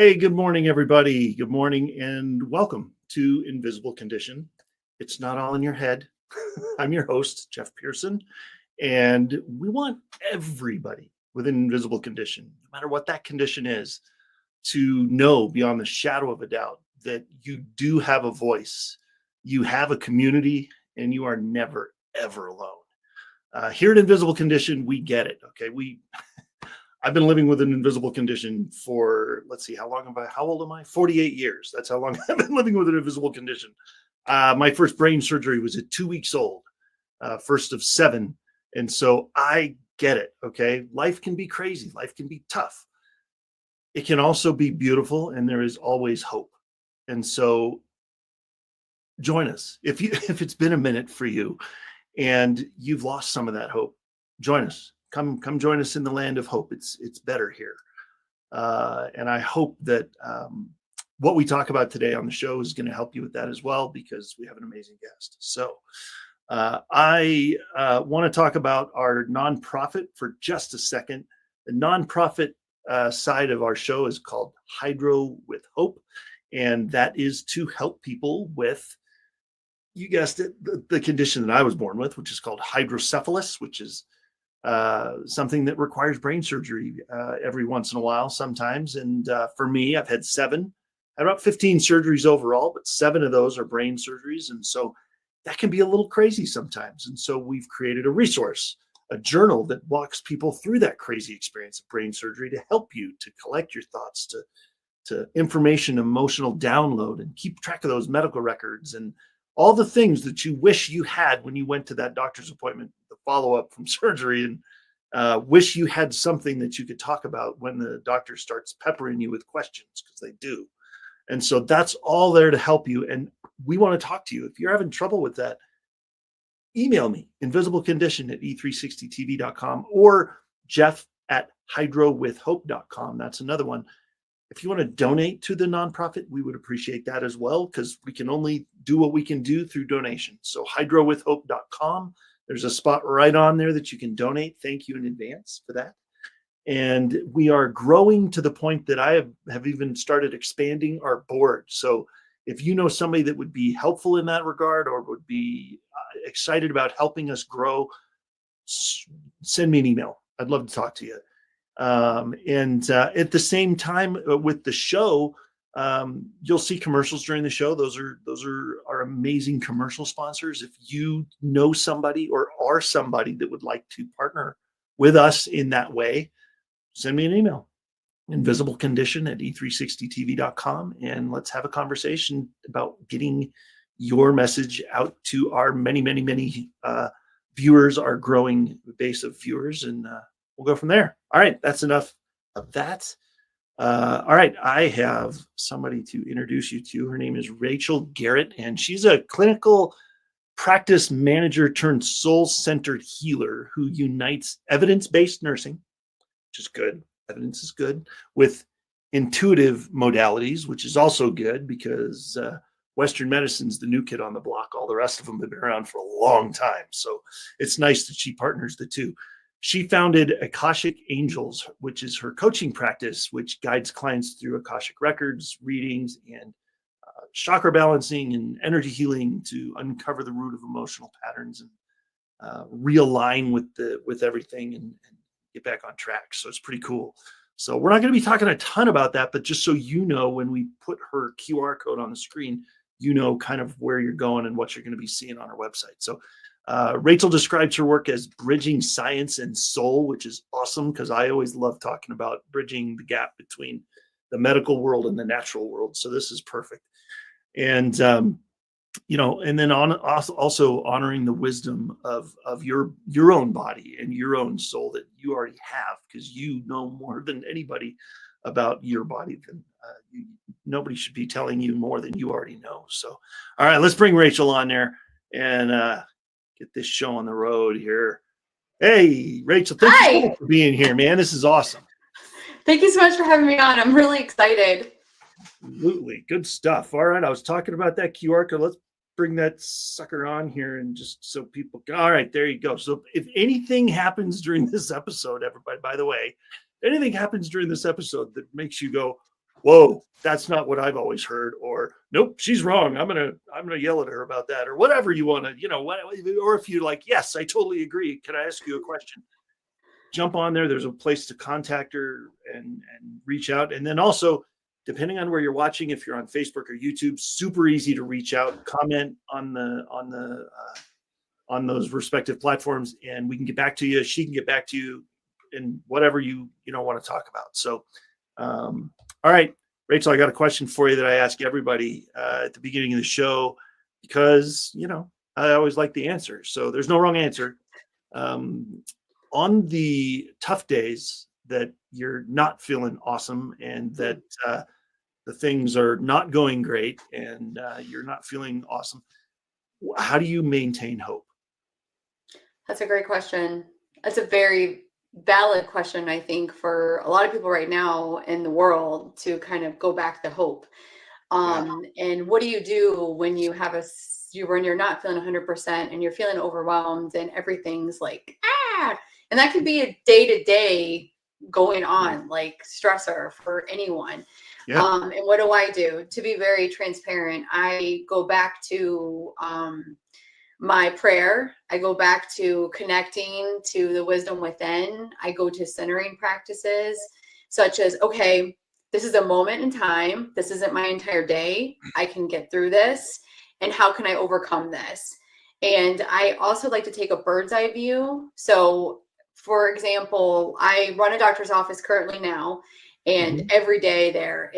Hey, good morning, everybody. Good morning and welcome to Invisible Condition. It's not all in your head. I'm your host, Jeff Pearson, and we want everybody with an invisible condition, no matter what that condition is, to know beyond the shadow of a doubt that you do have a voice, you have a community, and you are never, ever alone. Here at Invisible Condition, we get it. Okay, I've been living with an invisible condition for, let's see, how old am I? 48 years. That's how long I've been living with an invisible condition. My first brain surgery was at 2 weeks old, first of 7. And so I get it. Okay. Life can be crazy. Life can be tough. It can also be beautiful, and there is always hope. And so join us. If it's been a minute for you and you've lost some of that hope, join us. Come join us in the land of hope. It's better here. And I hope that what we talk about today on the show is going to help you with that as well, because we have an amazing guest. So I want to talk about our nonprofit for just a second. The nonprofit side of our show is called Hydro with Hope, and that is to help people with, you guessed it, the condition that I was born with, which is called hydrocephalus, which is something that requires brain surgery every once in a while sometimes. And for me, I've had 7, about 15 surgeries overall, but 7 of those are brain surgeries. And so that can be a little crazy sometimes. And so we've created a resource, a journal that walks people through that crazy experience of brain surgery to help you to collect your thoughts, to information, emotional download, and keep track of those medical records and all the things that you wish you had when you went to that doctor's appointment, the follow-up from surgery, and wish you had something that you could talk about when the doctor starts peppering you with questions, because they do. And so that's all there to help you. And we want to talk to you. If you're having trouble with that, email me, InvisibleCondition at e360tv.com or Jeff at hydrowithhope.com. That's another one. If you want to donate to the nonprofit, we would appreciate that as well, because we can only do what we can do through donation. So hydrowithhope.com, there's a spot right on there that you can donate. Thank you in advance for that. And we are growing to the point that I have even started expanding our board. So if you know somebody that would be helpful in that regard, or would be excited about helping us grow, send me an email. I'd love to talk to you. And at the same time with the show, you'll see commercials during the show. Those are our amazing commercial sponsors. If you know somebody or are somebody that would like to partner with us in that way, send me an email, InvisibleCondition at e360tv.com, and let's have a conversation about getting your message out to our many, many, many viewers, our growing base of viewers, and we'll go from there. All right, that's enough of that. All right, I have somebody to introduce you to. Her name is Rachel Garrett, and she's a clinical practice manager turned soul-centered healer who unites evidence-based nursing, which is good. Evidence is good, with intuitive modalities, which is also good, because Western medicine's the new kid on the block. All the rest of them have been around for a long time. So it's nice that she partners the two. She founded Akashic Angels, which is her coaching practice, which guides clients through Akashic Records, readings, and chakra balancing and energy healing to uncover the root of emotional patterns and realign with everything and get back on track. So it's pretty cool. So we're not going to be talking a ton about that, but just so you know, when we put her QR code on the screen, you know kind of where you're going and what you're going to be seeing on our website. So Rachel describes her work as bridging science and soul, which is awesome, because I always love talking about bridging the gap between the medical world and the natural world. So this is perfect. And, and then also honoring the wisdom of your own body and your own soul that you already have, because you know more than anybody about your body. Nobody should be telling you more than you already know. So, all right, let's bring Rachel on there and get this show on the road here. Hey, Rachel, thank you so much for being here, man. This is awesome. Thank you so much for having me on. I'm really excited. Absolutely. Good stuff. All right. I was talking about that QR code. Let's bring that sucker on here, and just so people can. All right. There you go. So if anything happens during this episode, everybody, by the way, anything happens during this episode that makes you go, whoa, that's not what I've always heard, or nope, she's wrong. I'm gonna yell at her about that, or whatever you want to, or if you're like, yes, I totally agree. Can I ask you a question? Jump on there. There's a place to contact her and reach out. And then also, depending on where you're watching, if you're on Facebook or YouTube, super easy to reach out, comment on those respective platforms, and we can get back to you. She can get back to you in whatever you want to talk about. So, all right, Rachel, I got a question for you that I ask everybody at the beginning of the show, because I always like the answer. So there's no wrong answer. On the tough days that you're not feeling awesome, and that the things are not going great, and you're not feeling awesome, how do you maintain hope? That's a great question. That's a very valid question, I think, for a lot of people right now in the world, to kind of go back to hope. And what do you do when you have when you're not feeling 100% and you're feeling overwhelmed and everything's like, and that could be a day-to-day going on, like stressor for anyone. Yeah. And what do I do? To be very transparent, I go back to my prayer. I go back to connecting to the wisdom within. I go to centering practices such as, okay, this is a moment in time. This isn't my entire day. I can get through this. And how can I overcome this? And I also like to take a bird's eye view. So, for example, I run a doctor's office currently now, and every day there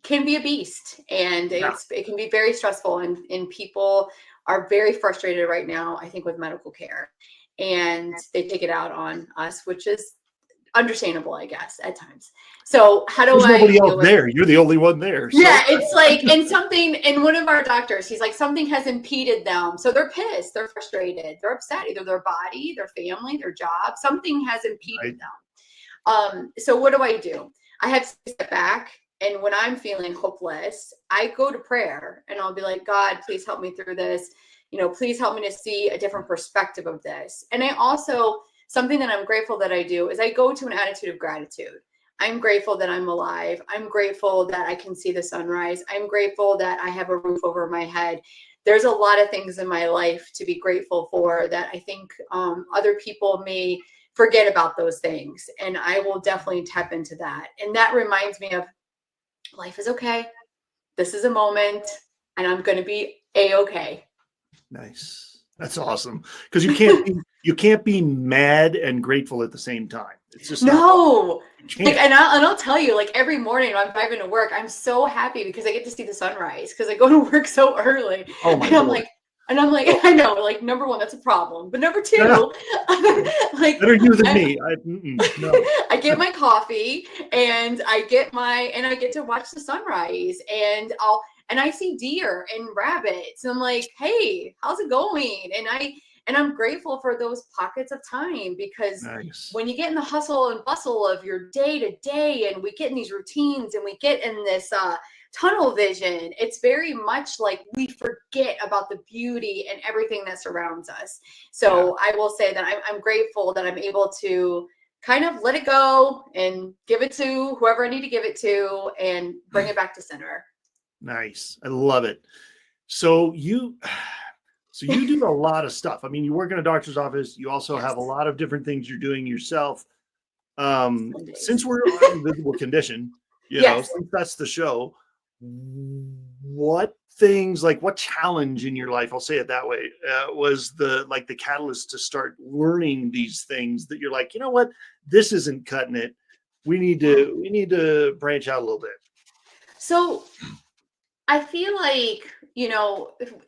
can be a beast, and it can be very stressful, and people are very frustrated right now, I think, with medical care, and they take it out on us, which is understandable, I guess, at times. So how do There's I nobody deal else with there? You're the only one there. So. Yeah, it's like, and one of our doctors, he's like, something has impeded them. So they're pissed, they're frustrated, they're upset, either their body, their family, their job, something has impeded them. So what do? I have to step back. And when I'm feeling hopeless, I go to prayer, and I'll be like, God, please help me through this. Please help me to see a different perspective of this. And I also, something that I'm grateful that I do is I go to an attitude of gratitude. I'm grateful that I'm alive. I'm grateful that I can see the sunrise. I'm grateful that I have a roof over my head. There's a lot of things in my life to be grateful for that I think other people may forget about those things. And I will definitely tap into that. And that reminds me of, life is okay. This is a moment, and I'm going to be A-okay. Nice. That's awesome. Because you can't be mad and grateful at the same time. It's just no. And I'll tell you, like, every morning when I'm driving to work, I'm so happy because I get to see the sunrise, because I go to work so early. Oh my and I'm Lord. like, I know, like, number one, that's a problem. But number two, like, better you than me. No. I get my coffee, and I get to watch the sunrise, and I see deer and rabbits, and I'm like, hey, how's it going? And I'm grateful for those pockets of time, because when you get in the hustle and bustle of your day to day, and we get in these routines, and we get in this tunnel vision, it's very much like we forget about the beauty and everything that surrounds us. So I will say that I'm grateful that I'm able to kind of let it go and give it to whoever I need to give it to, and bring it back to center. Nice. I love it. So you do a lot of stuff. I mean, you work in a doctor's office. You also have a lot of different things you're doing yourself. Since we're on Invisible Condition, since that's the show, what things, like, what challenge in your life, I'll say it that way, was the catalyst to start learning these things that you're like, you know what, this isn't cutting it. We need to branch out a little bit. So I feel like,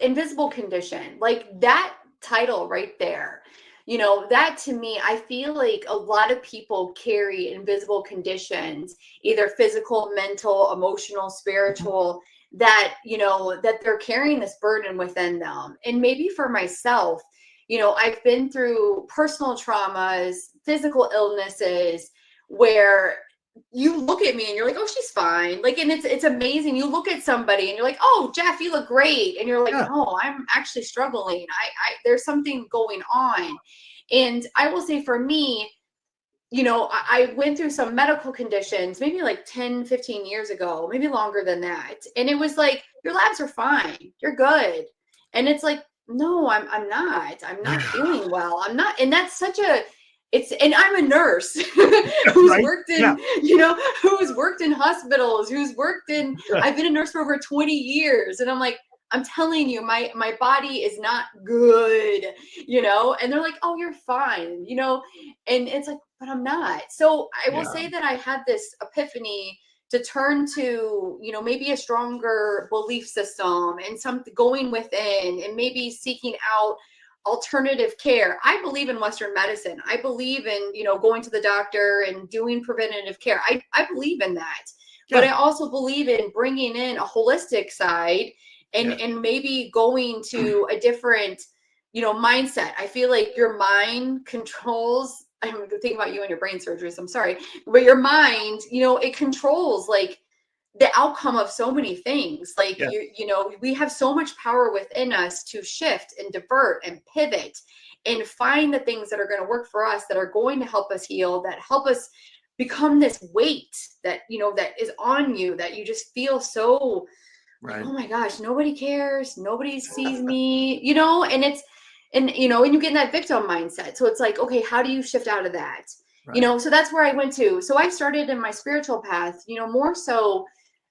Invisible Condition, like that title right there, that to me, I feel like a lot of people carry invisible conditions, either physical, mental, emotional, spiritual, that, that they're carrying this burden within them. And maybe for myself, I've been through personal traumas, physical illnesses, where you look at me and you're like, oh, she's fine. Like, and it's amazing. You look at somebody and you're like, oh, Jeff, you look great. And you're like, no, I'm actually struggling. There's something going on. And I will say, for me, I went through some medical conditions, maybe like 10, 15 years ago, maybe longer than that. And it was like, your labs are fine. You're good. And it's like, no, I'm not feeling well. I'm not. And that's and I'm a nurse who's Right? worked in, Yeah. who's worked in hospitals, I've been a nurse for over 20 years. And I'm like, I'm telling you, my body is not good, and they're like, oh, you're fine, and it's like, but I'm not. So I will say that I had this epiphany to turn to, maybe a stronger belief system and something going within and maybe seeking out alternative care. I believe in Western medicine. I believe in, going to the doctor and doing preventative care. I believe in that. Yeah. But I also believe in bringing in a holistic side and maybe going to a different, mindset. I feel like your mind controls, I'm thinking about you and your brain surgeries, I'm sorry, but your mind, it controls like the outcome of so many things. Like, we have so much power within us to shift and divert and pivot and find the things that are going to work for us, that are going to help us heal, that help us become this weight that, that is on you, that you just feel so, right, oh my gosh, nobody cares, nobody sees me, and you get in that victim mindset. So it's like, okay, how do you shift out of that? Right. So that's where I went to. So I started in my spiritual path, more so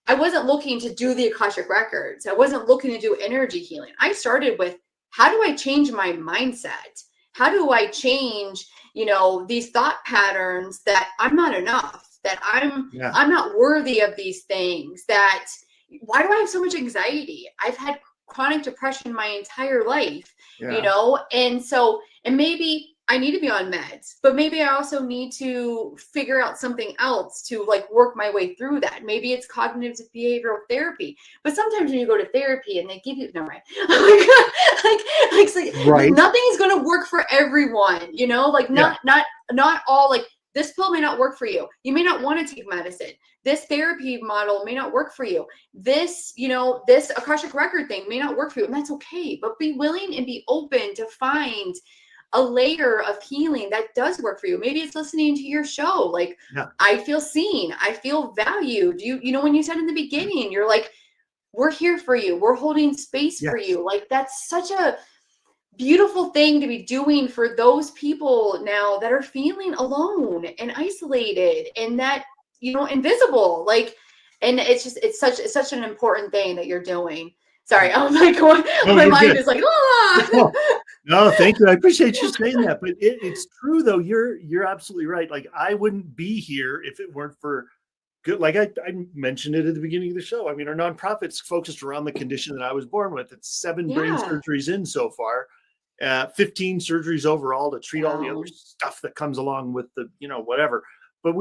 I wasn't looking to do the Akashic Records. I wasn't looking to do energy healing. I started with, how do I change my mindset? How do I change, these thought patterns that I'm not enough, that I'm not worthy of these things, that why do I have so much anxiety? I've had chronic depression my entire life, and maybe I need to be on meds, but maybe I also need to figure out something else to like work my way through that. Maybe it's cognitive behavioral therapy, but sometimes when you go to therapy and they give you, no, right. Right. Nothing is going to work for everyone, not all, like, this pill may not work for you. You may not want to take medicine. This therapy model may not work for you. This, this Akashic record thing may not work for you. And that's okay. But be willing and be open to find a layer of healing that does work for you. Maybe it's listening to your show. Like, I feel seen. I feel valued. When you said in the beginning, you're like, we're here for you. We're holding space for you. Like, that's such a beautiful thing to be doing for those people now that are feeling alone and isolated and that, invisible, like, and it's such an important thing that you're doing. Sorry. Oh my God. My mind is like, No, thank you. I appreciate you saying that, but it's true though. You're absolutely right. Like, I wouldn't be here if it weren't for good. Like I mentioned it at the beginning of the show. I mean, our nonprofit's focused around the condition that I was born with. It's 7 brain surgeries in so far. 15 surgeries overall to treat all the other stuff that comes along with the, whatever. But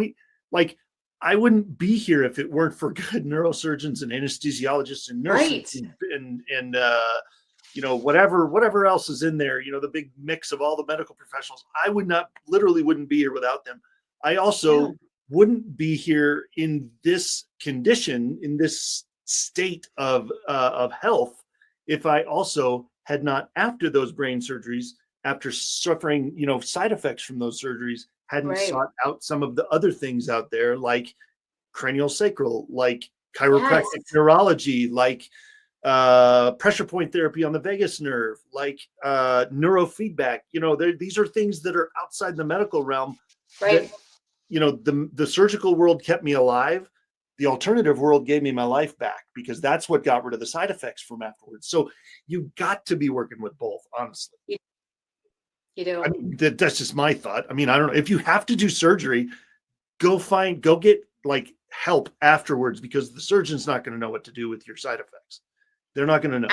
I wouldn't be here if it weren't for good neurosurgeons and anesthesiologists and nurses and whatever else is in there, the big mix of all the medical professionals. I wouldn't be here without them. I also wouldn't be here in this condition, in this state of health, if I also had not, after those brain surgeries, after suffering, side effects from those surgeries, hadn't sought out some of the other things out there, like cranial sacral, like chiropractic neurology, like pressure point therapy on the vagus nerve, like neurofeedback. These are things that are outside the medical realm. Right. That, the surgical world kept me alive. The alternative world gave me my life back, because that's what got rid of the side effects from afterwards. So you got to be working with both, honestly. You do. I mean, that's just my thought. I mean, I don't know. If you have to do surgery, go get like help afterwards, because the surgeon's not going to know what to do with your side effects. They're not going to know.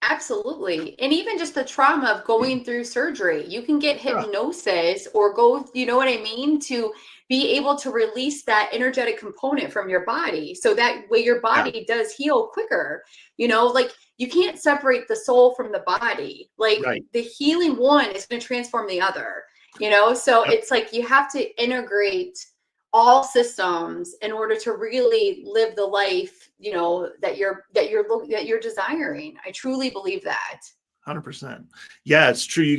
Absolutely. And even just the trauma of going through surgery, you can get hypnosis or go, you know what I mean, to be able to release that energetic component from your body. So that way your body does heal quicker. Like, you can't separate the soul from the body. Like, the healing one is going to transform the other, so it's like you have to integrate all systems in order to really live the life, that you're desiring. I truly believe that. 100%. Yeah, it's true.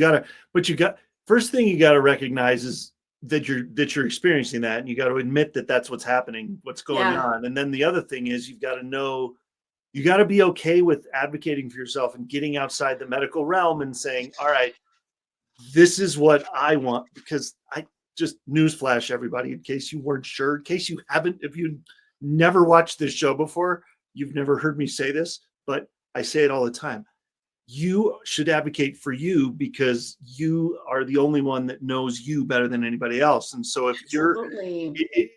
First thing you got to recognize is that you're experiencing that, and you got to admit that that's what's happening, what's going on. And then the other thing is you've got to know, you got to be okay with advocating for yourself and getting outside the medical realm and saying, all right, this is what I want. Because I just, newsflash everybody, in case you weren't sure, in case you haven't, if you never watched this show before, you've never heard me say this, but I say it all the time. You should advocate for you because you are the only one that knows you better than anybody else. And so if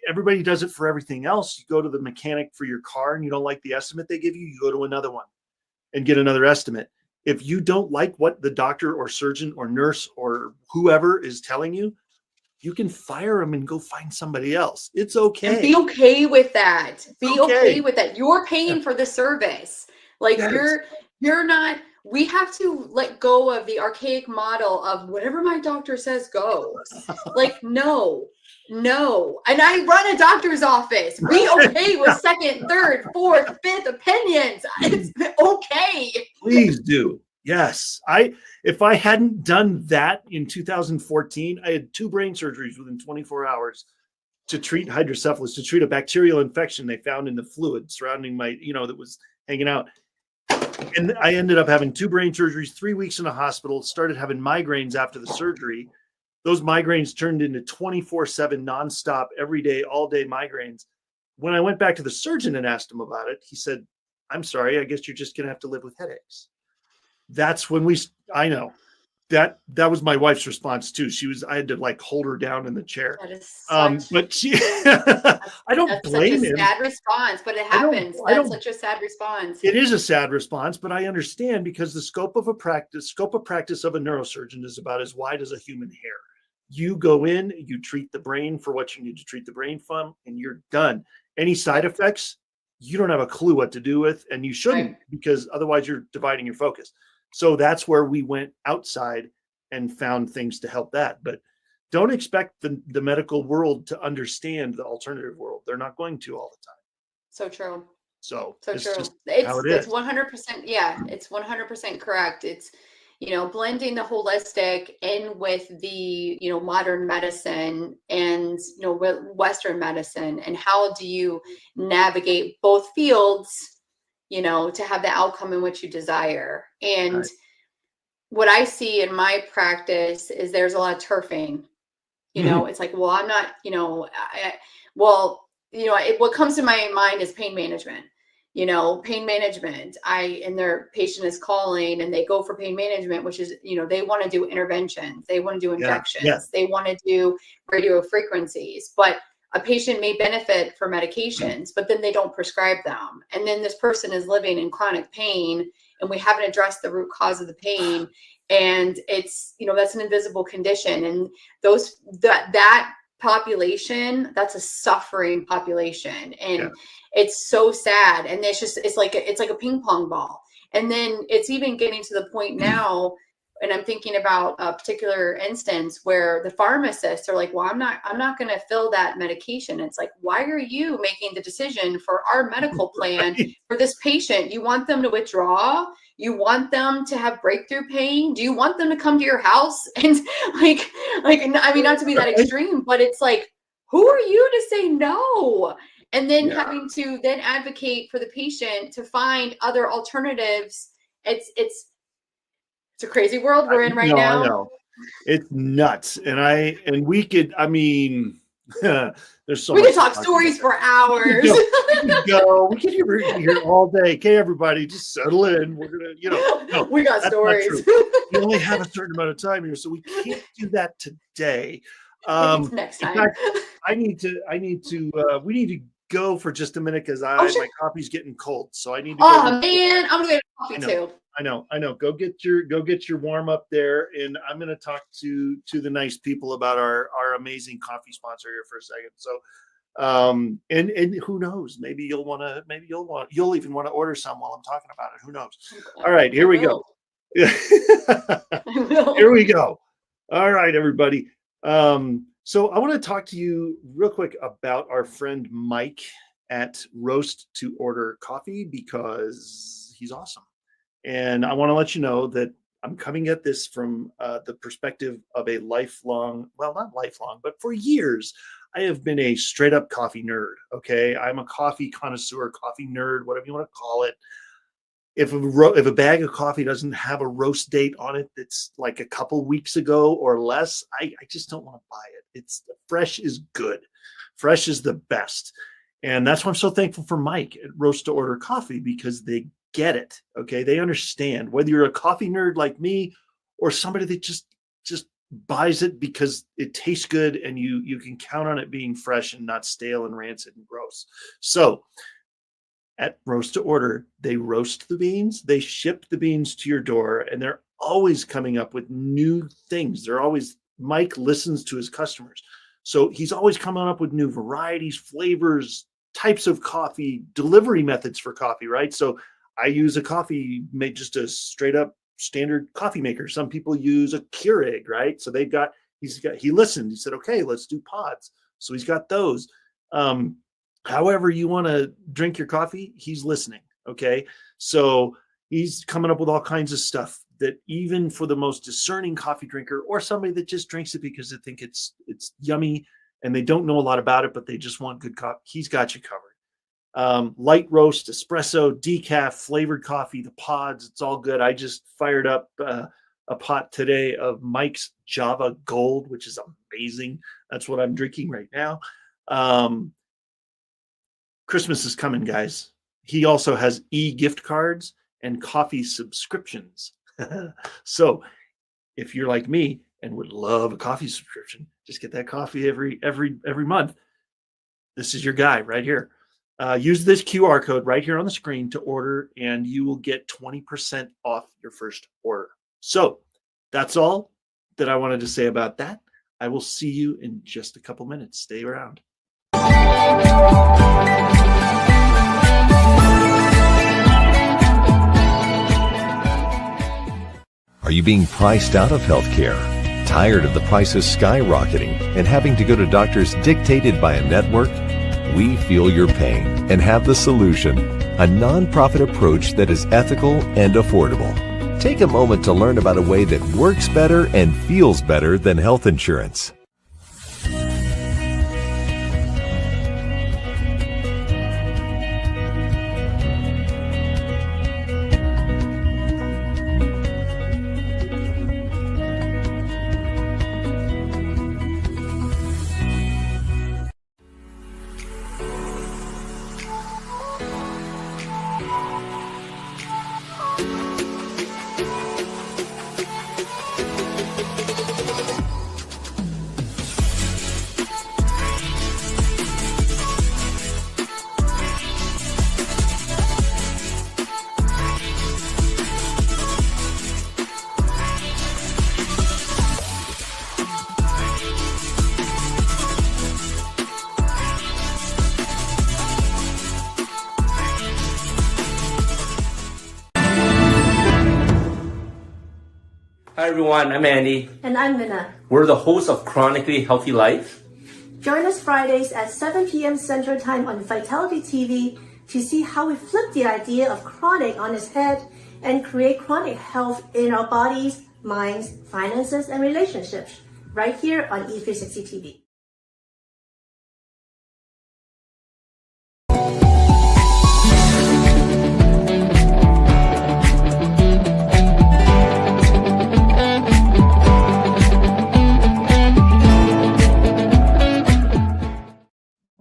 everybody does it for everything else, you go to the mechanic for your car and you don't like the estimate they give you, you go to another one and get another estimate. If you don't like what the doctor or surgeon or nurse or whoever is telling you, you can fire them and go find somebody else. It's okay. And be okay with that. Be okay with that. You're paying for the service. Like you're not. We have to let go of the archaic model of whatever my doctor says goes. Like, no. And I run a doctor's office. Be okay with second, third, fourth, fifth opinions. It's okay. Please do. Yes. If I hadn't done that in 2014, I had 2 brain surgeries within 24 hours to treat hydrocephalus, to treat a bacterial infection they found in the fluid surrounding my, that was hanging out. And I ended up having 2 brain surgeries, 3 weeks in a hospital, started having migraines after the surgery. Those migraines turned into 24/7 nonstop, every day, all day migraines. When I went back to the surgeon and asked him about it, he said, I'm sorry, I guess you're just going to have to live with headaches. That's when I know. That was my wife's response too. I had to like hold her down in the chair. That is but she, I don't blame him. Such a sad response, but it happens. That's such a sad response. It is a sad response, but I understand because the scope of practice of a neurosurgeon is about as wide as a human hair. You go in, you treat the brain for what you need to treat the brain from, and you're done. Any side effects, you don't have a clue what to do with, and you shouldn't, because otherwise you're dividing your focus. So that's where we went outside and found things to help that. But don't expect the medical world to understand the alternative world. They're not going to all the time. So true. So true. It's 100%. Yeah, it's 100% correct. It's, blending the holistic in with the, modern medicine and, Western medicine, and how do you navigate both fields, to have the outcome in which you desire. And what I see in my practice is there's a lot of turfing, it's like, well, I'm not, what comes to my mind is pain management. And their patient is calling and they go for pain management, which is, they want to do interventions. They want to do injections. Yeah. They want to do radio frequencies, but a patient may benefit for medications, but then they don't prescribe them. And then this person is living in chronic pain and we haven't addressed the root cause of the pain. And it's, that's an invisible condition. And that population, that's a suffering population. And it's so sad. And it's like a ping pong ball. And then it's even getting to the point now, and I'm thinking about a particular instance where the pharmacists are like, well, I'm not going to fill that medication. It's like, why are you making the decision for our medical plan for this patient? You want them to withdraw? You want them to have breakthrough pain? Do you want them to come to your house? And I mean, not to be that extreme, but it's like, who are you to say no? And then having to then advocate for the patient to find other alternatives. It's a crazy world we're in right now. I know. It's nuts. And we could, there's so we much. Could talk stories for hours. We could hear all day. Okay, everybody, just settle in. We're gonna, we got stories. We only have a certain amount of time here, so we can't do that today. Next time. In fact, we need to go for just a minute because my coffee's getting cold. So I need to go. Oh man, I'm gonna get coffee too. I know. Go get your warm up there, and I'm going to talk to the nice people about our amazing coffee sponsor here for a second. So, and who knows? Maybe you'll even want to order some while I'm talking about it. Who knows? All right, here we go. Here we go. All right, everybody. So I want to talk to you real quick about our friend Mike at Roast to Order Coffee because he's awesome. And I want to let you know that I'm coming at this from the perspective of a lifelong, well, not lifelong, but for years, I have been a straight up coffee nerd. Okay. I'm a coffee connoisseur, coffee nerd, whatever you want to call it. If a bag of coffee doesn't have a roast date on it that's like a couple weeks ago or less, I just don't want to buy it. It's fresh is good. Fresh is the best. And that's why I'm so thankful for Mike at Roast to Order Coffee, because they get it. Okay. They understand whether you're a coffee nerd like me or somebody that just buys it because it tastes good and you can count on it being fresh and not stale and rancid and gross. So at Roast to Order, they roast the beans, they ship the beans to your door, and they're always coming up with new things. Mike listens to his customers. So he's always coming up with new varieties, flavors, types of coffee, delivery methods for coffee, right? So I use a coffee made just a straight up standard coffee maker. Some people use a Keurig, right? So he listened. He said, okay, let's do pods. So he's got those. However you want to drink your coffee, he's listening. Okay. So he's coming up with all kinds of stuff that even for the most discerning coffee drinker, or somebody that just drinks it because they think it's yummy and they don't know a lot about it, but they just want good coffee, he's got you covered. Light roast, espresso, decaf, flavored coffee, the pods, it's all good. I just fired up a pot today of Mike's Java Gold, which is amazing. That's what I'm drinking right now. Christmas is coming, guys. He also has e-gift cards and coffee subscriptions. So if you're like me and would love a coffee subscription, just get that coffee every month. This is your guy right here. Use this QR code right here on the screen to order, and you will get 20% off your first order. So that's all that I wanted to say about that. I will see you in just a couple minutes. Stay around. Are you being priced out of healthcare? Tired of the prices skyrocketing and having to go to doctors dictated by a network? We feel your pain and have the solution, a nonprofit approach that is ethical and affordable. Take a moment to learn about a way that works better and feels better than health insurance. Hi everyone, I'm Andy. And I'm Minna. We're the hosts of Chronically Healthy Life. Join us Fridays at 7 p.m. Central Time on Vitality TV to see how we flip the idea of chronic on its head and create chronic health in our bodies, minds, finances, and relationships right here on E360 TV.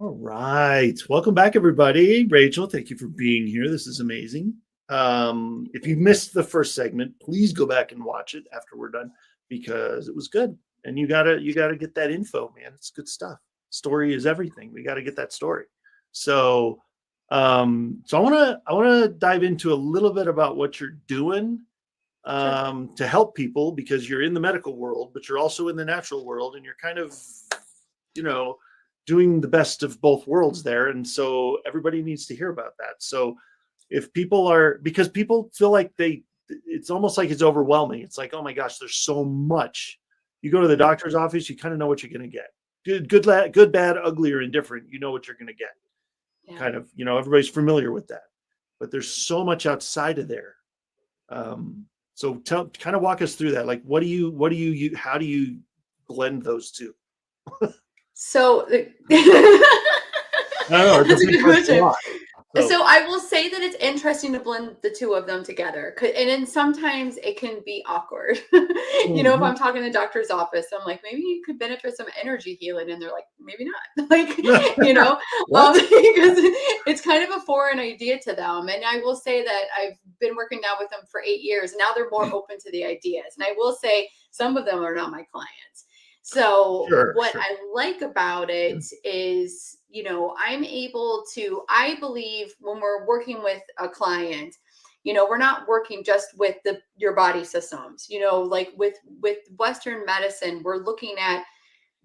Right. Welcome back, everybody. Rachel, thank you for being here. This is amazing. If you missed the first segment, please go back and watch it after we're done, because it was good. And you gotta get that info, man. It's good stuff. Story is everything. We got to get that story. So I wanna dive into a little bit about what you're doing to help people, because you're in the medical world, but you're also in the natural world, and you're kind of, doing the best of both worlds there. And so everybody needs to hear about that. So if because people feel like it's almost like it's overwhelming. It's like, oh my gosh, there's so much. You go to the doctor's office, you kind of know what you're going to get. Good, bad, ugly, or indifferent. You know what you're going to get. Yeah. Kind of, everybody's familiar with that. But there's so much outside of there. So kind of walk us through that. Like, how do you blend those two? So I don't know. It that's a doesn't good cost a question. lot. So I will say that it's interesting to blend the two of them together. And then sometimes it can be awkward. You know, if I'm talking to the doctor's office, I'm like, maybe you could benefit some energy healing. And they're like, maybe not. Like, you know, because it's kind of a foreign idea to them. And I will say that I've been working now with them for 8 years. And now they're more open to the ideas. And I will say some of them are not my clients. So what I like about it is, you know, I'm able to, I believe when we're working with a client, you know, we're not working just with your body systems, you know, like with Western medicine, we're looking at,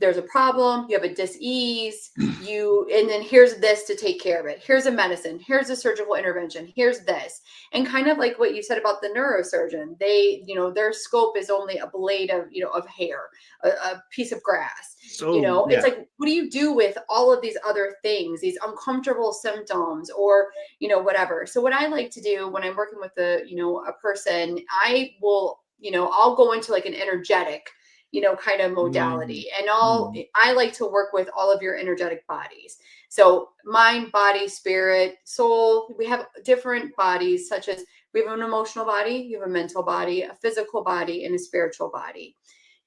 there's a problem, you have a dis-ease, and then here's this to take care of it. Here's a medicine, here's a surgical intervention, here's this. And kind of like what you said about the neurosurgeon, they, you know, their scope is only a blade of, you know, of hair, a piece of grass. So, you know, it's like, what do you do with all of these other things, these uncomfortable symptoms or, you know, whatever. So what I like to do when I'm working with a person, I will, you know, I'll go into like an energetic, you know, kind of modality. And I like to work with all of your energetic bodies. So mind, body, spirit, soul, we have different bodies, such as we have an emotional body, you have a mental body, a physical body, and a spiritual body.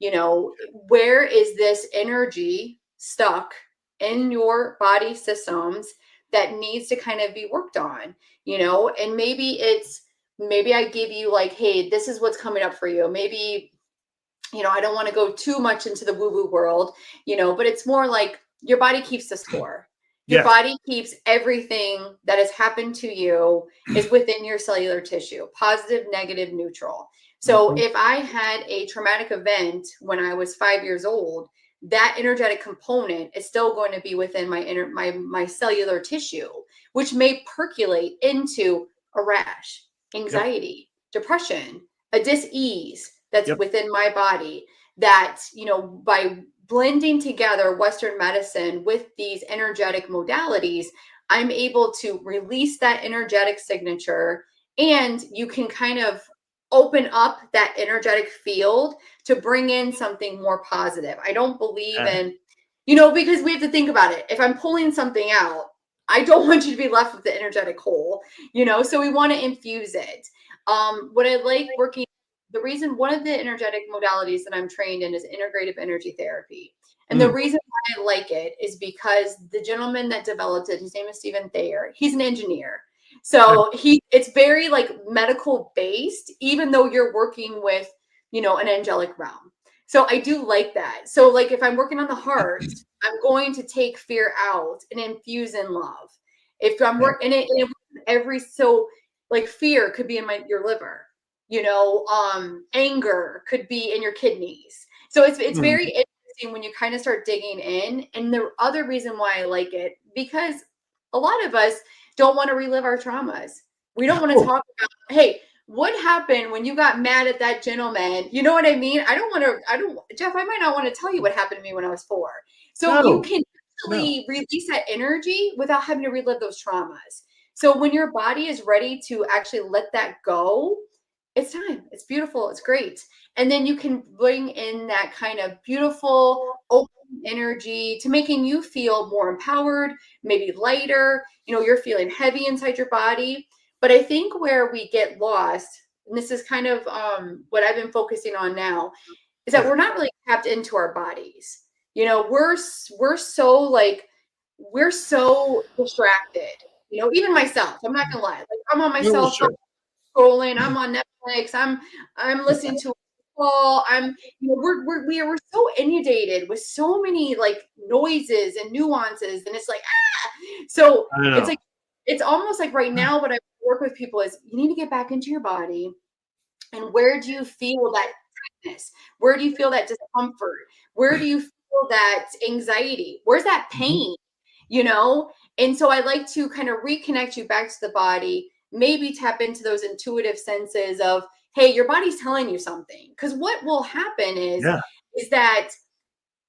You know, where is this energy stuck in your body systems that needs to kind of be worked on, you know? And maybe I give you like, hey, this is what's coming up for you. Maybe, you know, I don't want to go too much into the woo-woo world, you know, but it's more like your body keeps the score. Your body keeps everything that has happened to you is within your cellular tissue, positive, negative, neutral. So if I had a traumatic event when I was 5 years old, that energetic component is still going to be within my cellular tissue, which may percolate into a rash, anxiety, depression, a dis-ease that's within my body. That, you know, by blending together Western medicine with these energetic modalities, I'm able to release that energetic signature, and you can kind of open up that energetic field to bring in something more positive. I don't believe in, you know, because we have to think about it. If I'm pulling something out, I don't want you to be left with the energetic hole, you know, so we want to infuse it. What I like working, one of the energetic modalities that I'm trained in is integrative energy therapy. And the reason why I like it is because the gentleman that developed it, his name is Stephen Thayer, he's an engineer. So it's very like medical based, even though you're working with, you know, an angelic realm. So I do like that. So like if I'm working on the heart, I'm going to take fear out and infuse in love. If I'm working so like fear could be in your liver, you know, anger could be in your kidneys. So it's very interesting when you kind of start digging in. And the other reason why I like it, because a lot of us don't want to relive our traumas. We don't want to talk about, hey, what happened when you got mad at that gentleman? You know what I mean? Jeff, I might not want to tell you what happened to me when I was 4. So you can actually release that energy without having to relive those traumas. So when your body is ready to actually let that go, it's time. It's beautiful. It's great. And then you can bring in that kind of beautiful, open energy to making you feel more empowered, maybe lighter. You know, you're feeling heavy inside your body. But I think where we get lost, and this is kind of what I've been focusing on now, is that we're not really tapped into our bodies. You know, we're so distracted. You know, even myself, I'm not gonna lie. Like I'm on my cell phone scrolling, I'm on Netflix, I'm listening to call, we're so inundated with so many like noises and nuances, and it's like so it's like it's almost like right now what I work with people is you need to get back into your body. And where do you feel that tightness? Where do you feel that discomfort? Where do you feel that anxiety? Where's that pain? You know? And so I like to kind of reconnect you back to the body, maybe tap into those intuitive senses of, hey, your body's telling you something. Because what will happen is that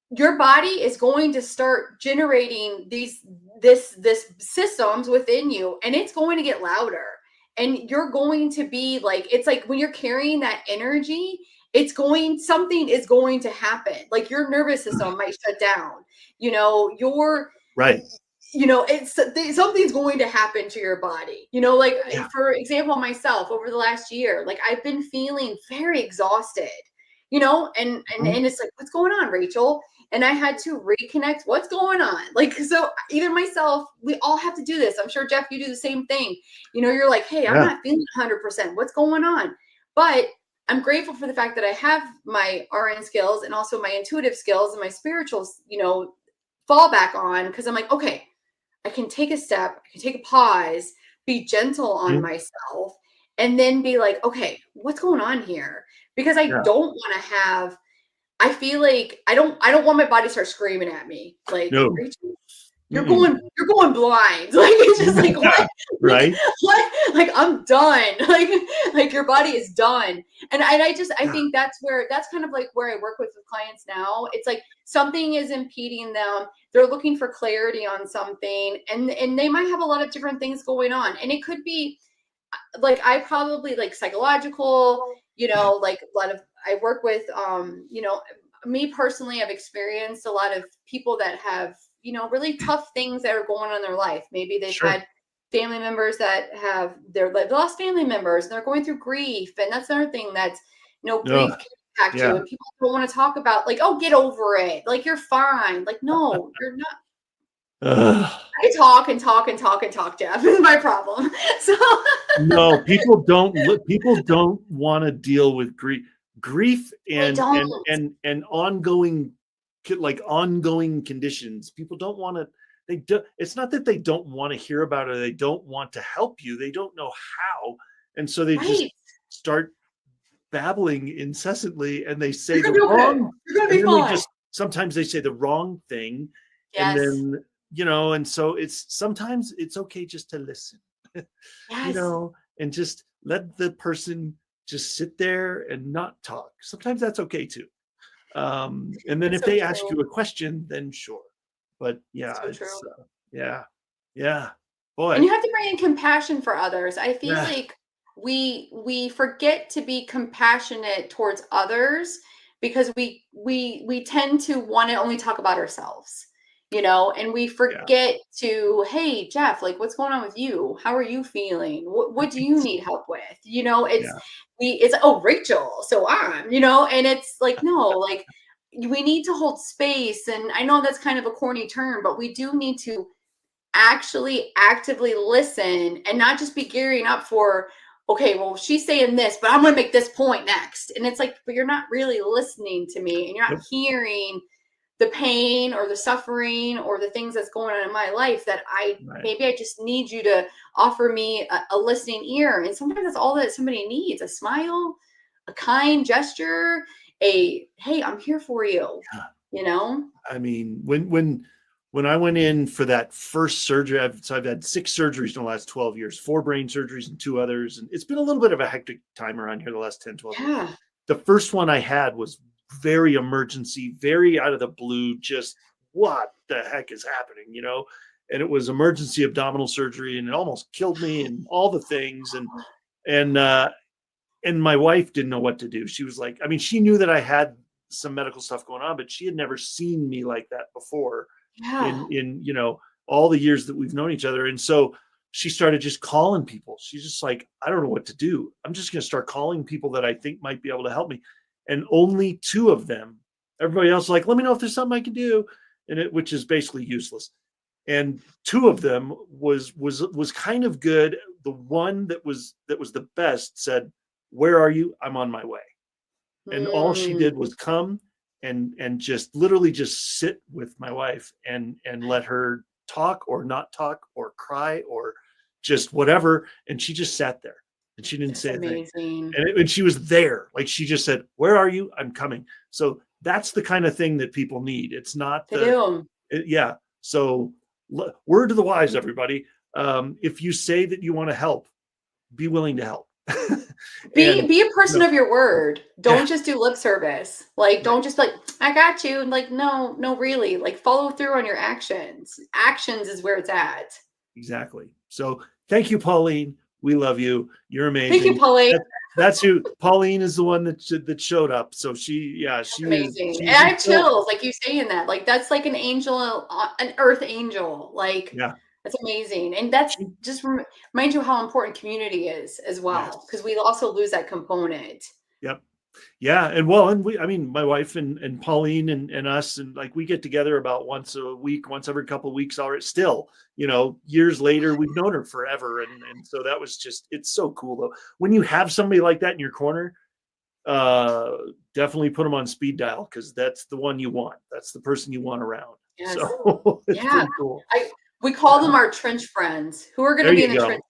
your body is going to start generating this systems within you, and it's going to get louder. And you're going to be like, it's like when you're carrying that energy, something is going to happen. Like your nervous system might shut down, Right. Something's going to happen to your body, like for example, myself over the last year, like I've been feeling very exhausted, and it's like, what's going on, Rachel? And I had to reconnect what's going on. Like, so either myself, we all have to do this. I'm sure, Jeff, you do the same thing. You're like, hey, I'm not feeling 100%. What's going on? But I'm grateful for the fact that I have my RN skills and also my intuitive skills and my spiritual, fall back on, because I'm like, okay, I can take a step, I can take a pause, be gentle on myself, and then be like, okay, what's going on here? Because I don't want to have, I feel like I don't want my body to start screaming at me. Like, Rachel, you're going blind. Like, it's just like, what? Right. What? Like, I'm done. Like your body is done. And I think that's kind of like where I work with clients now. It's like something is impeding them. They're looking for clarity on something, and they might have a lot of different things going on. And it could be like, I probably like psychological, like a lot of, I work with, me personally, I've experienced a lot of people that have, really tough things that are going on in their life. Maybe they've had family members that they've lost family members and they're going through grief. And that's another thing that's, grief can impact you. And people don't want to talk about, like, oh, get over it. Like, you're fine. Like, no, you're not. I talk and talk and talk and talk, Jeff. This is my problem. So no, people don't want to deal with grief and ongoing, like ongoing conditions. People don't want to, it's not that they don't want to hear about it, or they don't want to help you. They don't know how. And so they just start babbling incessantly, and they say the wrong, you're gonna be fine. Sometimes they say the wrong thing. Yes. And then, and so sometimes it's okay just to listen, and just let the person just sit there and not talk. Sometimes that's okay too. And then if they ask you a question, then sure. But boy. And you have to bring in compassion for others. I feel like we forget to be compassionate towards others because we tend to want to only talk about ourselves. And we forget to, hey, Jeff, like, what's going on with you? How are you feeling? What do you need help with? It's, oh, Rachel, so I'm, and it's like, no, like, we need to hold space. And I know that's kind of a corny term, but we do need to actually actively listen and not just be gearing up for, okay, well, she's saying this, but I'm going to make this point next. And it's like, but you're not really listening to me, and you're not hearing the pain or the suffering or the things that's going on in my life that maybe I just need you to offer me a listening ear. And sometimes that's all that somebody needs: a smile, a kind gesture, hey, I'm here for you. I mean, when I went in for that first surgery, I've had 6 surgeries in the last 12 years, 4 brain surgeries and 2 others. And it's been a little bit of a hectic time around here the last 10, 12 years. The first one I had was very emergency, very out of the blue, just what the heck is happening, and it was emergency abdominal surgery, and it almost killed me, and all the things. And my wife didn't know what to do. She was like, I mean, she knew that I had some medical stuff going on, but she had never seen me like that before in all the years that we've known each other. And so she started just calling people. She's just like, I don't know what to do. I'm just going to start calling people that I think might be able to help me. And only 2 of them, everybody else, like, let me know if there's something I can do, which is basically useless. And 2 of them was kind of good. The one that was the best said, "Where are you? I'm on my way." And all she did was come and just literally just sit with my wife and let her talk or not talk or cry or just whatever. And she just sat there. And she didn't say anything. And she was there. Like, she just said, "Where are you? I'm coming." So that's the kind of thing that people need. It's not So word to the wise, everybody. If you say that you want to help, be willing to help. Be a person of your word. Don't just do lip service. Like, don't just like, I got you. And like, no, really. Like, follow through on your actions. Actions is where it's at. Exactly. So thank you, Pauline. We love you. You're amazing. Thank you, Pauline. That's who. Pauline is the one that showed up. So she's amazing. And I have chills, like you saying that. Like that's like an angel, an earth angel. Like that's amazing. And that's just reminds you how important community is as well, because we also lose that component. Yep. Yeah. And my wife and Pauline and us, and like we get together about once a week, once every couple of weeks already. Still, years later, we've known her forever. And so that was it's so cool though. When you have somebody like that in your corner, definitely put them on speed dial, because that's the one you want. That's the person you want around. Yes. So it's pretty cool. We call them our trench friends, who are going to be in the trench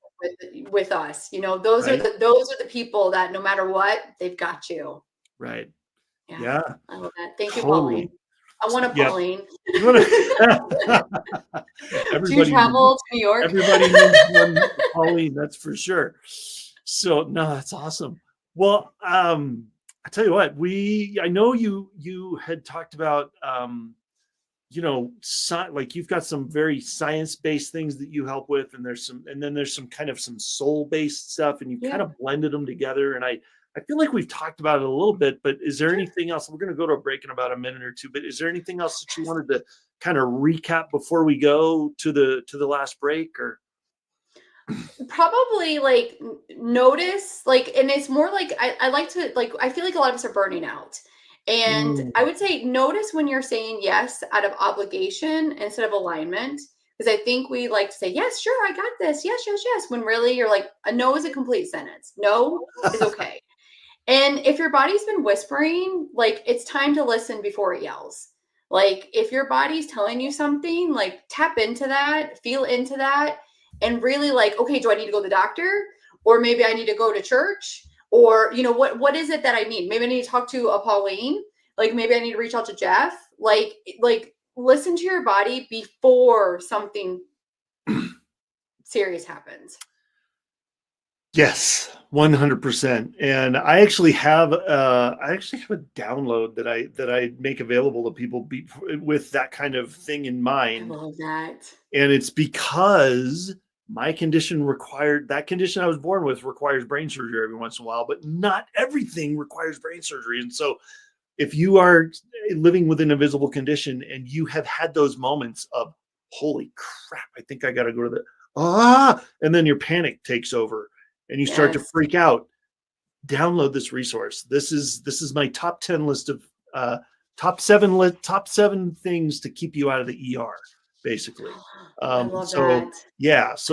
with us. Those are the people that no matter what, they've got you. Right. Yeah. I love that. Thank you, Pauline. I want a Pauline. Do you travel to New York? Everybody needs one Pauline, that's for sure. So no, that's awesome. Well, I tell you what, I know you had talked about like you've got some very science-based things that you help with, and then there's some kind of some soul-based stuff, and you kind of blended them together. And I feel like we've talked about it a little bit, but is there anything else? We're going to go to a break in about a minute or two, but is there anything else that you wanted to kind of recap before we go to the last break? Or probably like notice, like, and it's more like I like to, like, I feel like a lot of us are burning out. And I would say notice when you're saying yes out of obligation instead of alignment, because I think we like to say, yes, sure, I got this. Yes, yes, yes. When really you're like, a no is a complete sentence. No is okay. And if your body's been whispering, like, it's time to listen before it yells. Like, if your body's telling you something, like, tap into that, feel into that, and really like, okay, do I need to go to the doctor? Or maybe I need to go to church? Or, what is it that I need? Maybe I need to talk to a Pauline. Like, maybe I need to reach out to Jeff. Like listen to your body before something serious happens. Yes, 100%. And I actually have a download that I make available to people with that kind of thing in mind. I love that. And it's because my condition that condition I was born with requires brain surgery every once in a while, but not everything requires brain surgery. And so if you are living with an invisible condition and you have had those moments of, holy crap, I think I got to go to and then your panic takes over and you start to freak out, download this resource. This is my top 10 list of top seven things to keep you out of the ER, basically. So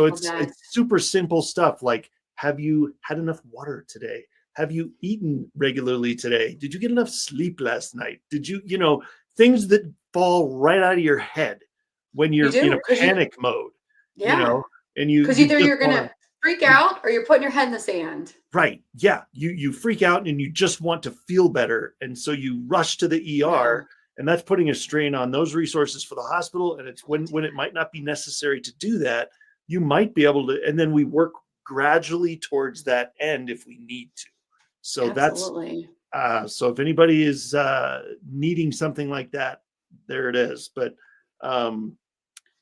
it's super simple stuff. Like, have you had enough water today? Have you eaten regularly today? Did you get enough sleep last night? Did you, things that fall right out of your head when you're in a panic mode, and because either you're going to freak out or you're putting your head in the sand. Right. Yeah. You freak out and you just want to feel better. And so you rush to the ER, and that's putting a strain on those resources for the hospital. And it's when it might not be necessary to do that, you might be able to, and then we work gradually towards that end if we need to. So absolutely. So if anybody is needing something like that, there it is. But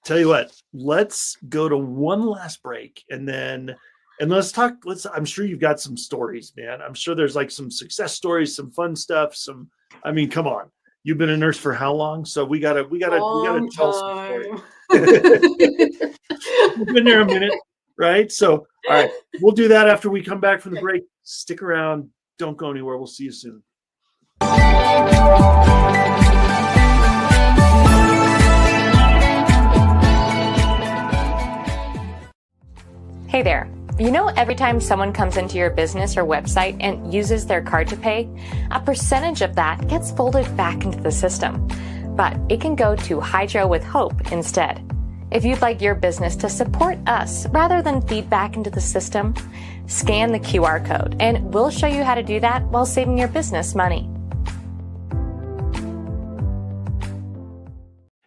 tell you what, let's go to one last break and let's talk. I'm sure you've got some stories, man. I'm sure there's like some success stories, some fun stuff. Come on. You've been a nurse for how long? So we gotta tell some stories. We've been there a minute, right? So all right, we'll do that after we come back from the break. Stick around. Don't go anywhere. We'll see you soon. Hey there. Every time someone comes into your business or website and uses their card to pay, a percentage of that gets folded back into the system. But it can go to Hydro with Hope instead. If you'd like your business to support us rather than feed back into the system, scan the QR code and we'll show you how to do that while saving your business money.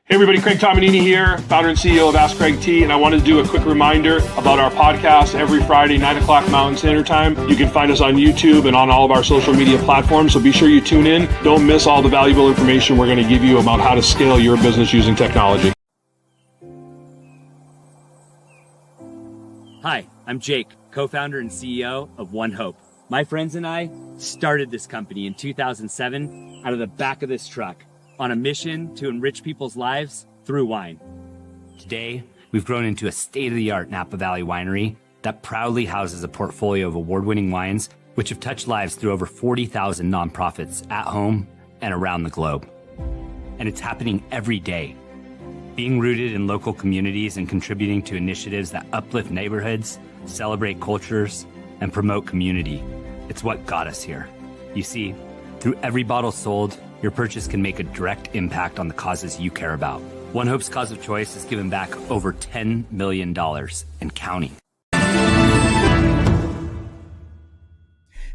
Hey everybody, Craig Tomanini here, founder and CEO of Ask Craig T, and I wanted to do a quick reminder about our podcast every Friday, 9 o'clock Mountain Standard Time. You can find us on YouTube and on all of our social media platforms, so be sure you tune in. Don't miss all the valuable information we're going to give you about how to scale your business using technology. Hi, I'm Jake, co-founder and CEO of One Hope. My friends and I started this company in 2007 out of the back of this truck on a mission to enrich people's lives through wine. Today, we've grown into a state-of-the-art Napa Valley winery that proudly houses a portfolio of award-winning wines which have touched lives through over 40,000 nonprofits at home and around the globe. And it's happening every day. Being rooted in local communities and contributing to initiatives that uplift neighborhoods, celebrate cultures, and promote community. It's what got us here. You see, through every bottle sold, your purchase can make a direct impact on the causes you care about. One Hope's cause of choice has given back over $10 million and counting.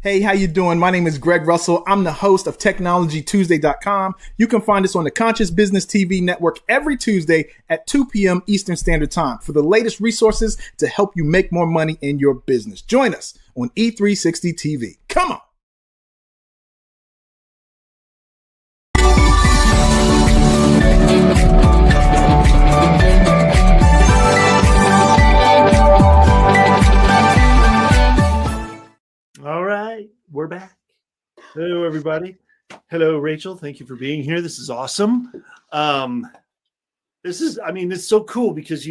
Hey, how you doing? My name is Greg Russell. I'm the host of TechnologyTuesday.com. You can find us on the Conscious Business TV network every Tuesday at 2 p.m. Eastern Standard Time for the latest resources to help you make more money in your business. Join us on E360 TV. Come on. All right, we're back. Hello, everybody. Hello, Rachel. Thank you for being here. This is awesome. It's so cool because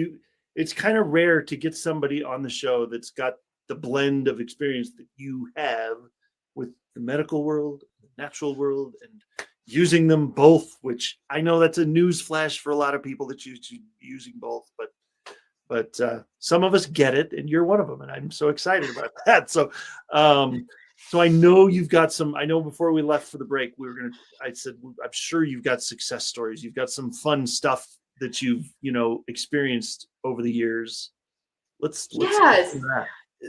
it's kind of rare to get somebody on the show that's got the blend of experience that you have with the medical world, the natural world, and using them both, which I know that's a news flash for a lot of people that you using both, but some of us get it, and you're one of them, and I'm so excited about that. So I know you've got some. I know before we left for the break, I said I'm sure you've got success stories. You've got some fun stuff that you've experienced over the years. Let's Yes. do that.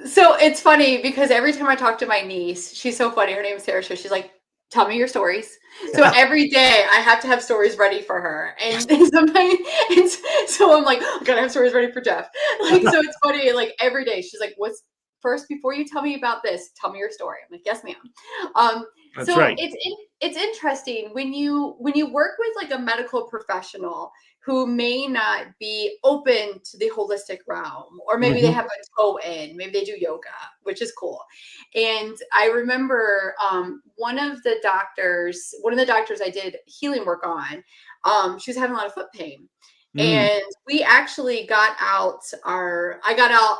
So it's funny because every time I talk to my niece, she's so funny. Her name is Sarah. So she's like, tell me your stories. So every day I have to have stories ready for her. And sometimes so I'm like, oh, gotta have stories ready for Jeff. Like, so it's funny. Like every day she's like, what's first, before you tell me about this, tell me your story. I'm like, yes, ma'am. That's so right. It's interesting when you work with like a medical professional who may not be open to the holistic realm, or maybe they have a toe in, maybe they do yoga, which is cool. And I remember one of the doctors I did healing work on, she was having a lot of foot pain. And we actually I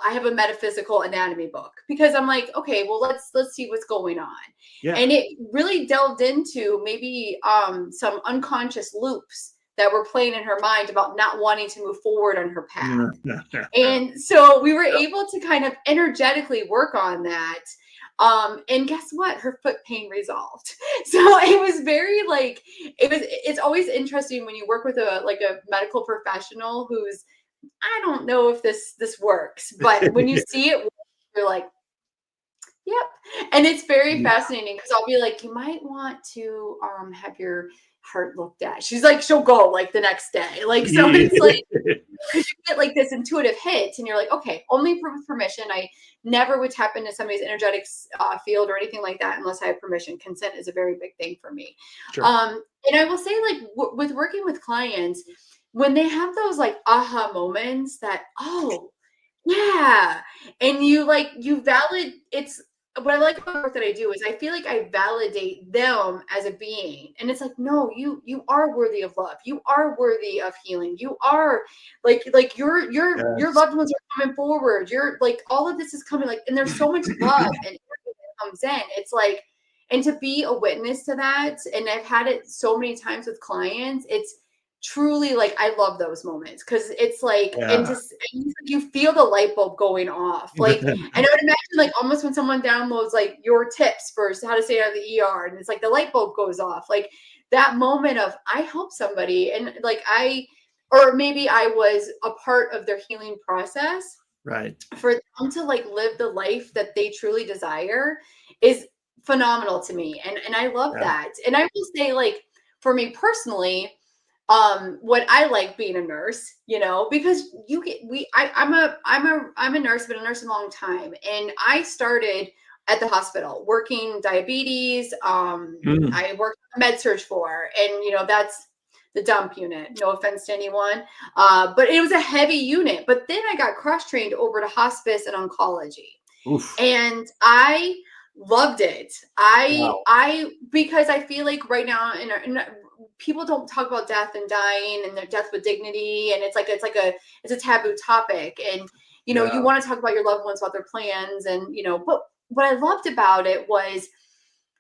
have a metaphysical anatomy book because I'm like, okay, well, let's see what's going on. Yeah. And it really delved into maybe some unconscious loops that were playing in her mind about not wanting to move forward on her path. And so we were able to kind of energetically work on that. And guess what? Her foot pain resolved. So it was very it's always interesting when you work with a medical professional who's, I don't know if this works, but when you see it, you're like, yep. And it's very fascinating because I'll be like, you might want to have your heart looked at. She's like, she'll go like the next day. Like, so it's like, you get like this intuitive hit and you're like, okay, only with permission. I never would tap into somebody's energetic field or anything like that unless I have permission. Consent is a very big thing for me. Sure. And I will say with working with clients, when they have those like aha moments that, oh yeah. And you validate, what I like about the work that I do is I feel like I validate them as a being. And it's like, no, you are worthy of love. You are worthy of healing. You are like your loved ones are coming forward. You're like, all of this is coming, like, and there's so much love and everything that comes in. It's like, and to be a witness to that, and I've had it so many times with clients, it's truly like, I love those moments because it's like, and you feel the light bulb going off. Like, and I would imagine like almost when someone downloads like your tips for how to stay out of the ER, and it's like the light bulb goes off, like that moment of I helped somebody, and like or maybe I was a part of their healing process. Right. For them to like live the life that they truly desire is phenomenal to me. And I love that. And I will say, like, for me personally, what I like being a nurse, because I'm a nurse, been a nurse a long time. And I started at the hospital working diabetes. I worked med surg floor, and the dump unit. No offense to anyone. But it was a heavy unit. But then I got cross-trained over to hospice and oncology. Oof. And I loved it. Because I feel like right now in people don't talk about death and dying and their death with dignity. And it's a taboo topic. And, you know, you want to talk about your loved ones, about their plans. And, you know, but what I loved about it was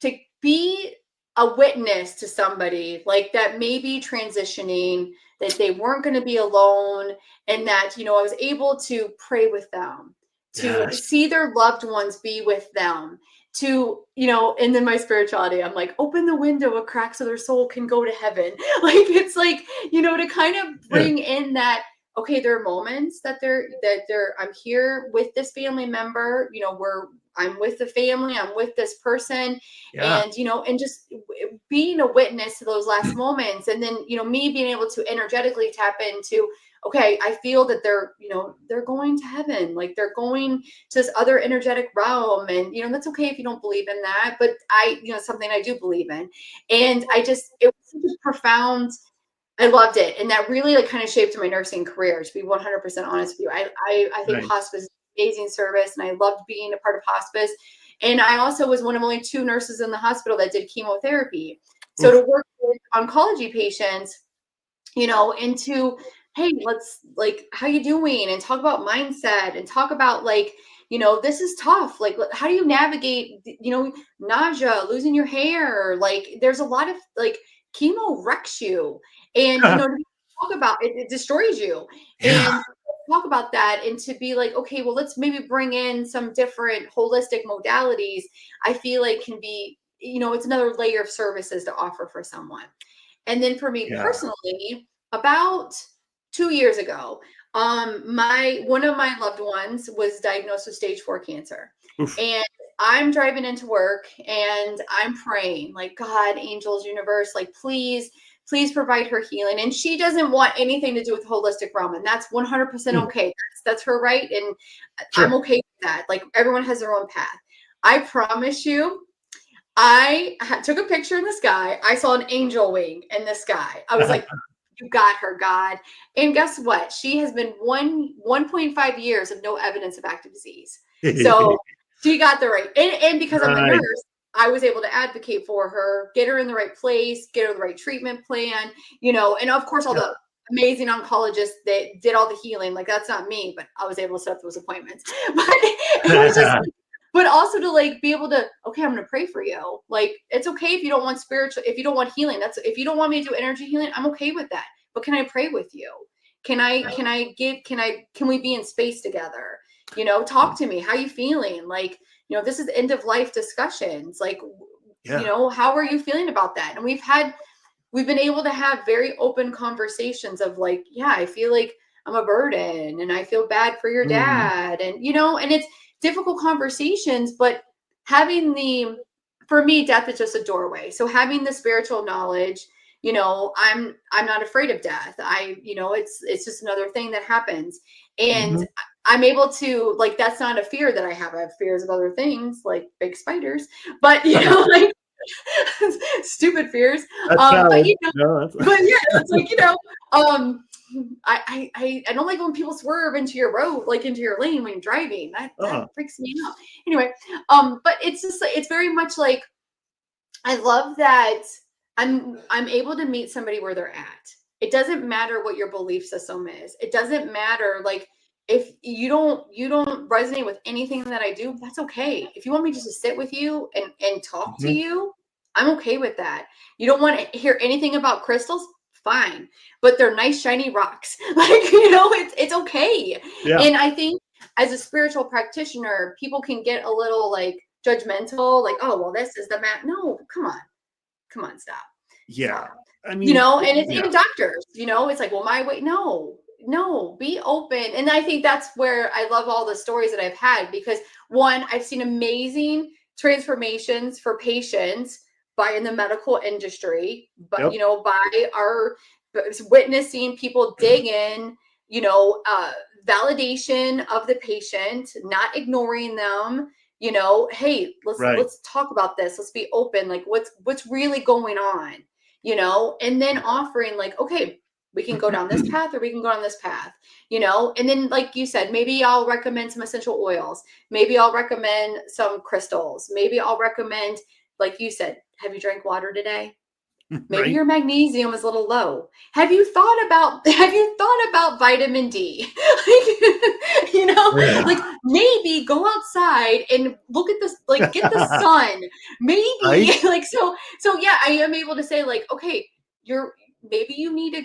to be a witness to somebody like that may be transitioning, that they weren't going to be alone, and that, you know, I was able to pray with them, to see their loved ones be with them, to, you know, and then my spirituality, I'm like, open the window a crack so their soul can go to heaven. Like, it's like, you know, to kind of bring in that, okay, there are moments that I'm here with this family member, you know, I'm with the family, I'm with this person, and, you know, and just being a witness to those last moments. And then, you know, me being able to energetically tap into, okay, I feel that they're, you know, they're going to heaven, like they're going to this other energetic realm. And, you know, that's okay if you don't believe in that, but you know, something I do believe in. And it was such a profound, I loved it. And that really like kind of shaped my nursing career, to be 100% honest with you. I think hospice is an amazing service, and I loved being a part of hospice. And I also was one of only 2 nurses in the hospital that did chemotherapy. So to work with oncology patients, you know, into, hey, let's like, how you doing? And talk about mindset, and talk about like, you know, this is tough. Like, how do you navigate, you know, nausea, losing your hair? Like, there's a lot of like, chemo wrecks you, and you know, to talk about it, it destroys you, and talk about that, and to be like, okay, well, let's maybe bring in some different holistic modalities. I feel like can be, you know, it's another layer of services to offer for someone. And then for me personally, about 2 years ago, one of my loved ones was diagnosed with stage 4 cancer. And I'm driving into work and I'm praying like, God, angels, universe, like, please provide her healing. And she doesn't want anything to do with the holistic realm. And that's 100% okay. That's her right. And I'm okay with that. Like, everyone has their own path. I promise you, I took a picture in the sky. I saw an angel wing in the sky. I was like, you got her, God. And guess what? She has been 1.5 years of no evidence of active disease. So she got the right. And because I'm a nurse, I was able to advocate for her, get her in the right place, get her the right treatment plan, you know, and of course, all the amazing oncologists that did all the healing. Like, that's not me, but I was able to set up those appointments. But it was just, but also to like be able to, okay, I'm going to pray for you. Like, it's okay if you don't want if you don't want healing, if you don't want me to do energy healing, I'm okay with that. But can I pray with you? Can we be in space together? You know, talk to me. How you feeling? Like, you know, this is end of life discussions. Like, you know, how are you feeling about that? And we've been able to have very open conversations of like, yeah, I feel like I'm a burden, and I feel bad for your dad. And, you know, and it's difficult conversations, but for me, death is just a doorway. So having the spiritual knowledge, you know, I'm not afraid of death. You know, it's just another thing that happens. And I'm able to, like, that's not a fear that I have. I have fears of other things like big spiders, but you know, like stupid fears. But you know, but yeah, it's like, you know, I don't like when people swerve into your road, like into your lane when you're driving. That freaks me out. Anyway, but it's just, it's very much like, I love that I'm able to meet somebody where they're at. It doesn't matter what your belief system is. It doesn't matter, like, if you don't resonate with anything that I do, that's okay. If you want me just to sit with you and talk to you, I'm okay with that. You don't want to hear anything about crystals? Fine. But they're nice, shiny rocks. Like, you know, it's okay. Yeah. And I think as a spiritual practitioner, people can get a little like judgmental, like, oh, well, this is the map. No, come on, stop. Yeah. Stop. I mean, you know, and it's even doctors, you know, it's like, well, my way. No, be open. And I think that's where I love all the stories that I've had, because one, I've seen amazing transformations for patients in the medical industry, but you know, by our witnessing people dig in, you know, validation of the patient, not ignoring them, you know, hey, let's talk about this. Let's be open. Like, what's really going on? and then offering like, okay, we can go down this path or we can go on this path, and then like you said, maybe I'll recommend some essential oils. Maybe I'll recommend some crystals. Maybe I'll recommend, like you said, have you drank water today? Maybe Right? your magnesium is a little low. Have you thought about vitamin D? Yeah. Like maybe go outside and look at this, like get the sun. Maybe Right? like so yeah, I am able to say like, okay, maybe you need to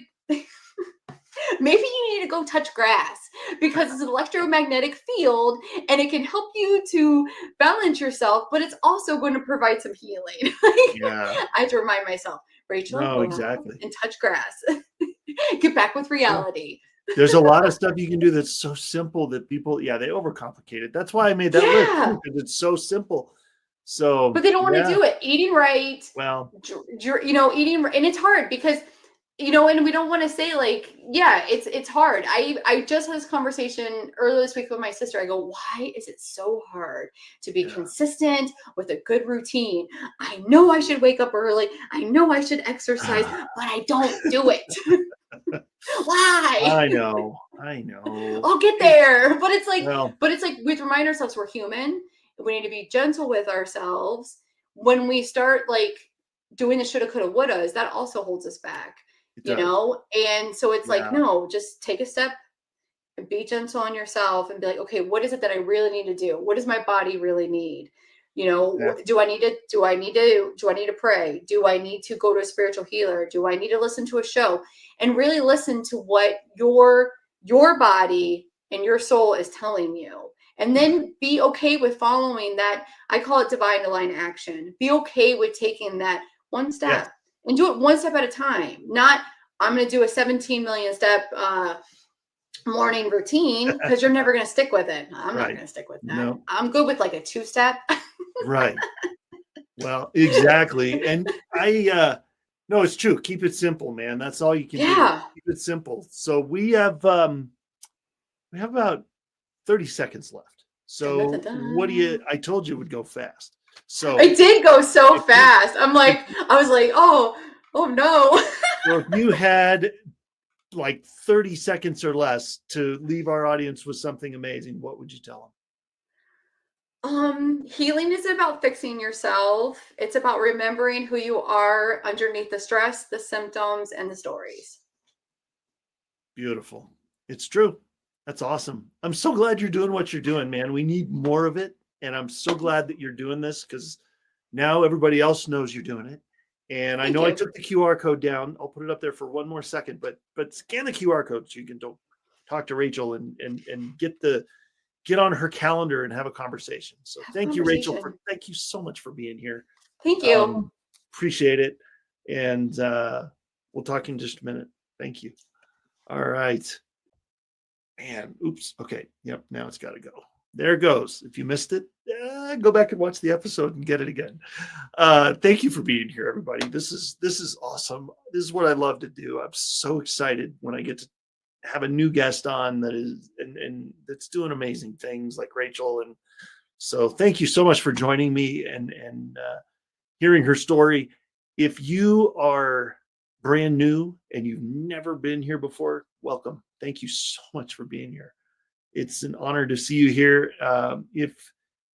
maybe you need to go touch grass because it's an electromagnetic field and it can help you to balance yourself, but it's also going to provide some healing. Yeah. I have to remind myself, Rachel, No, go out exactly. and touch grass. Get back with reality. There's a lot of stuff you can do that's so simple that people, they overcomplicate it. That's why I made that list, Yeah. because it's so simple. So, But they don't want to do it. Eating right, well, eating, and it's hard because, and we don't want to say like, yeah, it's hard. I just had this conversation earlier this week with my sister. I go, why is it so hard to be consistent with a good routine? I know I should wake up early. I know I should exercise, but I don't do it. Why? I know. I'll get there. But it's like, Well, we have to remind ourselves we're human. We need to be gentle with ourselves. When we start like doing the shoulda, coulda, wouldas, that also holds us back. it does. And so it's Yeah. like, no, just take a step and be gentle on yourself and be like, okay, what is it that I really need to do? What does my body really need? Yeah. Do I need to pray? Do I need to go to a spiritual healer? Do I need to listen to a show? And really listen to what your body and your soul is telling you. And then be okay with following that. I call it divine aligned action. Be okay with taking that one step and do it one step at a time. Not, I'm going to do a 17 million step morning routine, because you're never going to stick with it. I'm not going to stick with that. No. I'm good with like a 2-step. Right. Well, exactly. And no, it's true. Keep it simple, man. That's all you can do. Keep it simple. So we have about 30 seconds left. So I told you it would go fast. So it did go so fast. I was like, oh no. So if you had like 30 seconds or less to leave our audience with something amazing, what would you tell them? Healing is about fixing yourself. It's about remembering who you are underneath the stress, the symptoms, and the stories. Beautiful. It's true. That's awesome. I'm so glad you're doing what you're doing, man. We need more of it. And I'm so glad that you're doing this, because now everybody else knows you're doing it. And I know I took the QR code down. I'll put it up there for one more second, but scan the QR code so you can talk to Rachel and get on her calendar and have a conversation. So thank you, Rachel. Thank you so much for being here. Thank you. Appreciate it. And we'll talk in just a minute. Thank you. All right. Man, oops. Okay. Yep. Now it's got to go. There it goes. If you missed it, go back and watch the episode and get it again. Thank you for being here, everybody. This is awesome. This is what I love to do. I'm so excited when I get to have a new guest on that is and that's doing amazing things like Rachel. And so thank you so much for joining me and hearing her story. If you are brand new and you've never been here before, welcome. Thank you so much for being here. It's an honor to see you here. If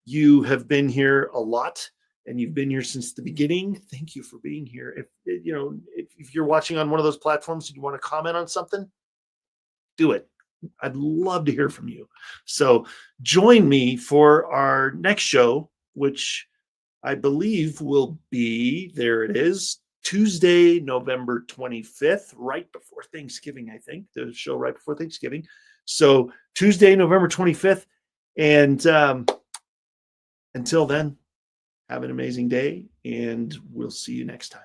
you have been here a lot and you've been here since the beginning, thank you for being here. If you're watching on one of those platforms and you want to comment on something, do it. I'd love to hear from you. So join me for our next show, which I believe will be, there it is, Tuesday, November 25th, right before Thanksgiving, I think. The show right before Thanksgiving. So Tuesday, November 25th. And until then, have an amazing day, and we'll see you next time.